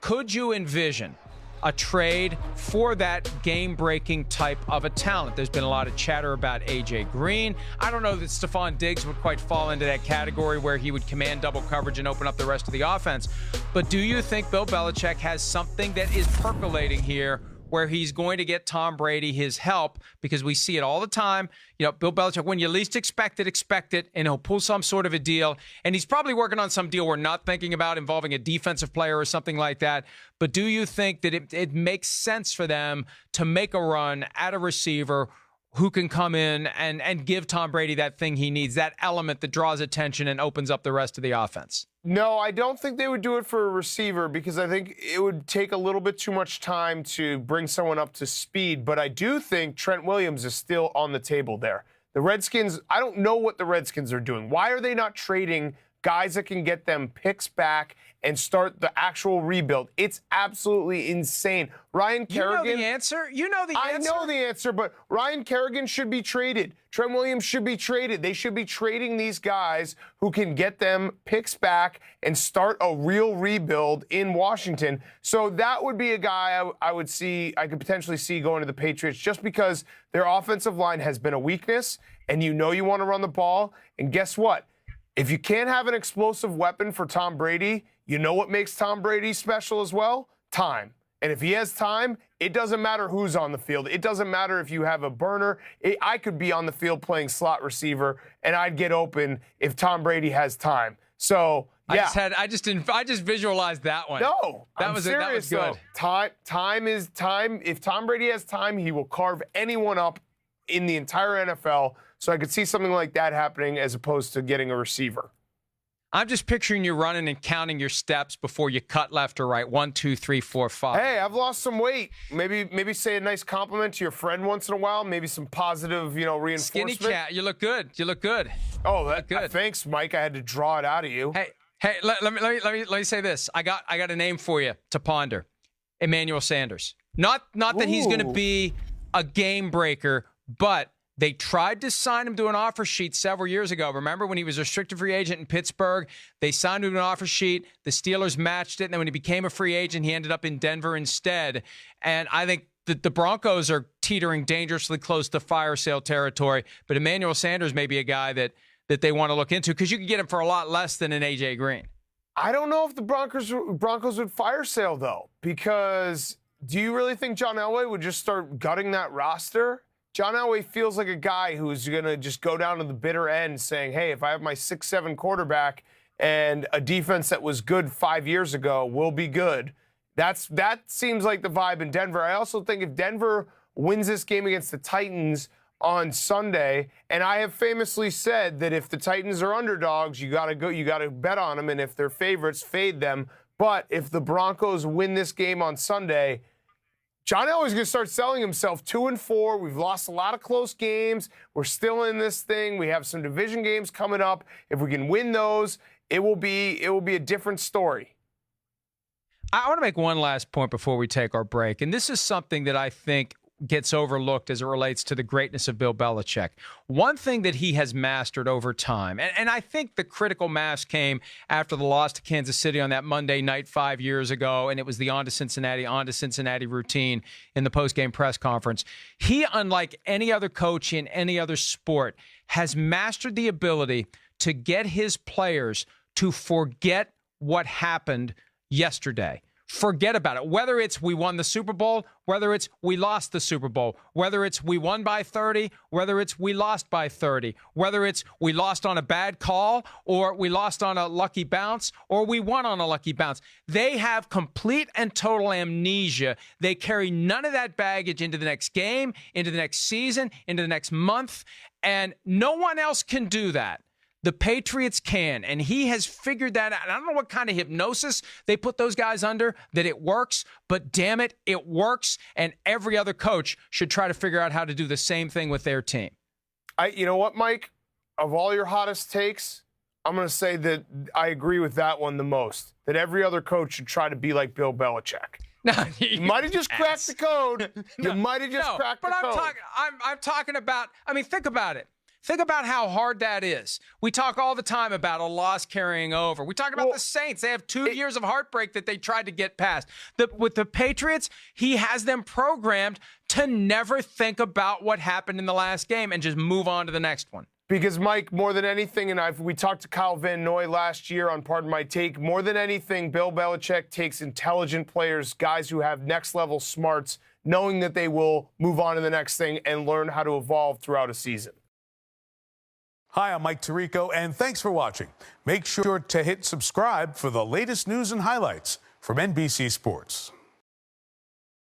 could you envision a trade for that game-breaking type of a talent? There's been a lot of chatter about A.J. Green. I don't know that Stephon Diggs would quite fall into that category where he would command double coverage and open up the rest of the offense. But do you think Bill Belichick has something that is percolating here where he's going to get Tom Brady his help? Because we see it all the time. You know, Bill Belichick, when you least expect it, and he'll pull some sort of a deal. And he's probably working on some deal we're not thinking about involving a defensive player or something like that. But do you think that it makes sense for them to make a run at a receiver who can come in and give Tom Brady that thing he needs, that element that draws attention and opens up the rest of the offense? No, I don't think they would do it for a receiver because I think it would take a little bit too much time to bring someone up to speed. But I do think Trent Williams is still on the table there. The Redskins, I don't know what the Redskins are doing. Why are they not trading guys that can get them picks back and start the actual rebuild? It's absolutely insane. Ryan Kerrigan. You know the answer? You know the answer? I know the answer, but Ryan Kerrigan should be traded. Trent Williams should be traded. They should be trading these guys who can get them picks back and start a real rebuild in Washington. So that would be a guy I could potentially see going to the Patriots just because their offensive line has been a weakness, and you know you want to run the ball. And guess what? If you can't have an explosive weapon for Tom Brady, you know what makes Tom Brady special as well? Time. And if he has time, it doesn't matter who's on the field. It doesn't matter if you have a burner. I could be on the field playing slot receiver, and I'd get open if Tom Brady has time. So, yeah. I just visualized that one. No, that was serious, good. Time is time. If Tom Brady has time, he will carve anyone up in the entire NFL. So I could see something like that happening as opposed to getting a receiver. I'm just picturing you running and counting your steps before you cut left or right. 1, 2, 3, 4, 5. Hey, I've lost some weight. Maybe say a nice compliment to your friend once in a while. Maybe some positive, reinforcement. Skinny cat. You look good. Oh, good. Thanks, Mike. I had to draw it out of you. Hey, let me say this. I got a name for you to ponder. Emmanuel Sanders. Not that he's going to be a game breaker, but they tried to sign him to an offer sheet several years ago. Remember when he was a restricted free agent in Pittsburgh? They signed him to an offer sheet. The Steelers matched it. And then when he became a free agent, he ended up in Denver instead. And I think that the Broncos are teetering dangerously close to fire sale territory. But Emmanuel Sanders may be a guy that they want to look into because you can get him for a lot less than an A.J. Green. I don't know if the Broncos would fire sale, though, because do you really think John Elway would just start gutting that roster? John Elway feels like a guy who's going to just go down to the bitter end saying, hey, if I have my 6'7" quarterback and a defense that was good 5 years ago, we'll be good. That seems like the vibe in Denver. I also think if Denver wins this game against the Titans on Sunday, and I have famously said that if the Titans are underdogs, you got to bet on them, and if they're favorites, fade them. But if the Broncos win this game on Sunday, John Elway's going to start selling himself 2-4. We've lost a lot of close games. We're still in this thing. We have some division games coming up. If we can win those, it will be a different story. I want to make one last point before we take our break, and this is something that I think gets overlooked as it relates to the greatness of Bill Belichick. One thing that he has mastered over time, and I think the critical mass came after the loss to Kansas City on that Monday night 5 years ago, and it was the on to Cincinnati routine in the post-game press conference. He, unlike any other coach in any other sport, has mastered the ability to get his players to forget what happened yesterday. Forget about it. Whether it's we won the Super Bowl, whether it's we lost the Super Bowl, whether it's we won by 30, whether it's we lost by 30, whether it's we lost on a bad call or we lost on a lucky bounce or we won on a lucky bounce. They have complete and total amnesia. They carry none of that baggage into the next game, into the next season, into the next month, and no one else can do that. The Patriots can, and he has figured that out. I don't know what kind of hypnosis they put those guys under, that it works, but damn it, it works, and every other coach should try to figure out how to do the same thing with their team. You know what, Mike? Of all your hottest takes, I'm going to say that I agree with that one the most, that every other coach should try to be like Bill Belichick. No, you might have just cracked the code. You might have just cracked the code. I'm talking about, think about it. Think about how hard that is. We talk all the time about a loss carrying over. We talk about the Saints. They have 2 years of heartbreak that they tried to get past. With the Patriots, he has them programmed to never think about what happened in the last game and just move on to the next one. Because, Mike, more than anything, and we talked to Kyle Van Noy last year on Pardon My Take, more than anything, Bill Belichick takes intelligent players, guys who have next-level smarts, knowing that they will move on to the next thing and learn how to evolve throughout a season. Hi, I'm Mike Tirico, and thanks for watching. Make sure to hit subscribe for the latest news and highlights from NBC Sports.